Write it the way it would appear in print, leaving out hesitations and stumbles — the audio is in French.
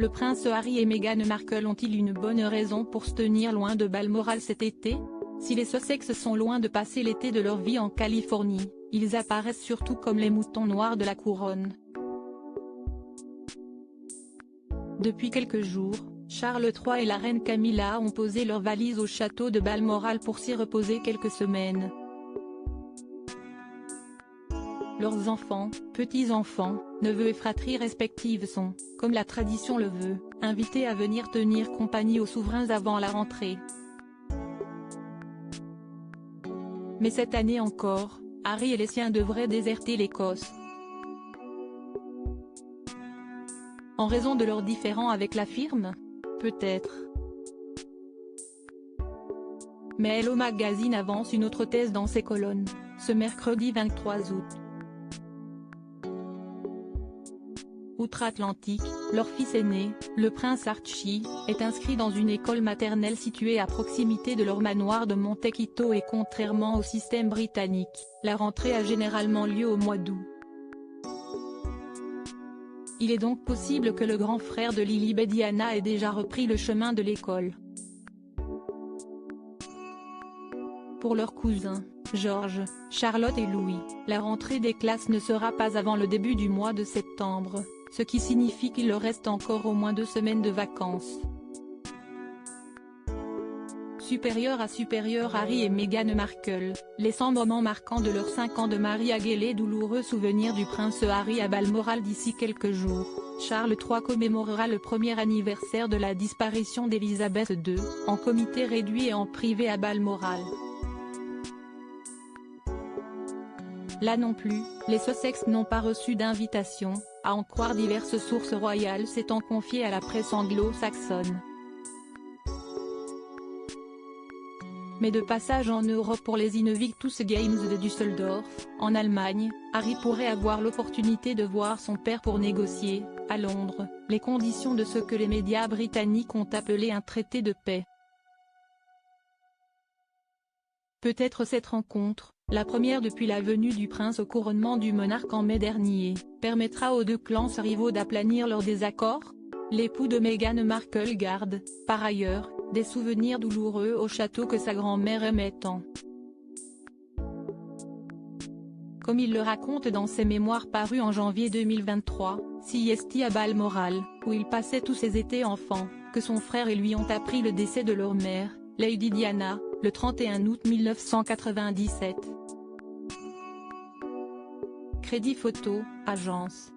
Le prince Harry et Meghan Markle ont-ils une bonne raison pour se tenir loin de Balmoral cet été? Si les Sussex sont loin de passer l'été de leur vie en Californie, ils apparaissent surtout comme les moutons noirs de la couronne. Depuis quelques jours, Charles III et la reine Camilla ont posé leurs valises au château de Balmoral pour s'y reposer quelques semaines. Leurs enfants, petits-enfants, neveux et fratries respectives sont, comme la tradition le veut, invités à venir tenir compagnie aux souverains avant la rentrée. Mais cette année encore, Harry et les siens devraient déserter l'Écosse. En raison de leurs différends avec la firme? Peut-être. Mais Hello Magazine avance une autre thèse dans ses colonnes, ce mercredi 23 août. Outre-Atlantique, leur fils aîné, le prince Archie, est inscrit dans une école maternelle située à proximité de leur manoir de Montecito et contrairement au système britannique, la rentrée a généralement lieu au mois d'août. Il est donc possible que le grand frère de Lilibet, Diana, ait déjà repris le chemin de l'école. Pour leurs cousins, George, Charlotte et Louis, la rentrée des classes ne sera pas avant le début du mois de septembre, ce qui signifie qu'il leur reste encore au moins 2 semaines de vacances. Supérieur à supérieur, Harry et Meghan Markle, laissant moment marquant de leurs 5 ans de mariage et les douloureux souvenirs du prince Harry à Balmoral d'ici quelques jours. Charles III commémorera le premier anniversaire de la disparition d'Élisabeth II, en comité réduit et en privé à Balmoral. Là non plus, les Sussex n'ont pas reçu d'invitation, à en croire diverses sources royales s'étant confiées à la presse anglo-saxonne. Mais de passage en Europe pour les Invictus Games de Düsseldorf, en Allemagne, Harry pourrait avoir l'opportunité de voir son père pour négocier, à Londres, les conditions de ce que les médias britanniques ont appelé un traité de paix. Peut-être cette rencontre, la première depuis la venue du prince au couronnement du monarque en mai dernier, permettra aux deux clans rivaux d'aplanir leurs désaccords. L'époux de Meghan Markle garde, par ailleurs, des souvenirs douloureux au château que sa grand-mère aimait tant. Comme il le raconte dans ses mémoires parus en janvier 2023, Siesti à Balmoral, où il passait tous ses étés enfant, que son frère et lui ont appris le décès de leur mère, Lady Diana, le 31 août 1997. Crédit photo, agence.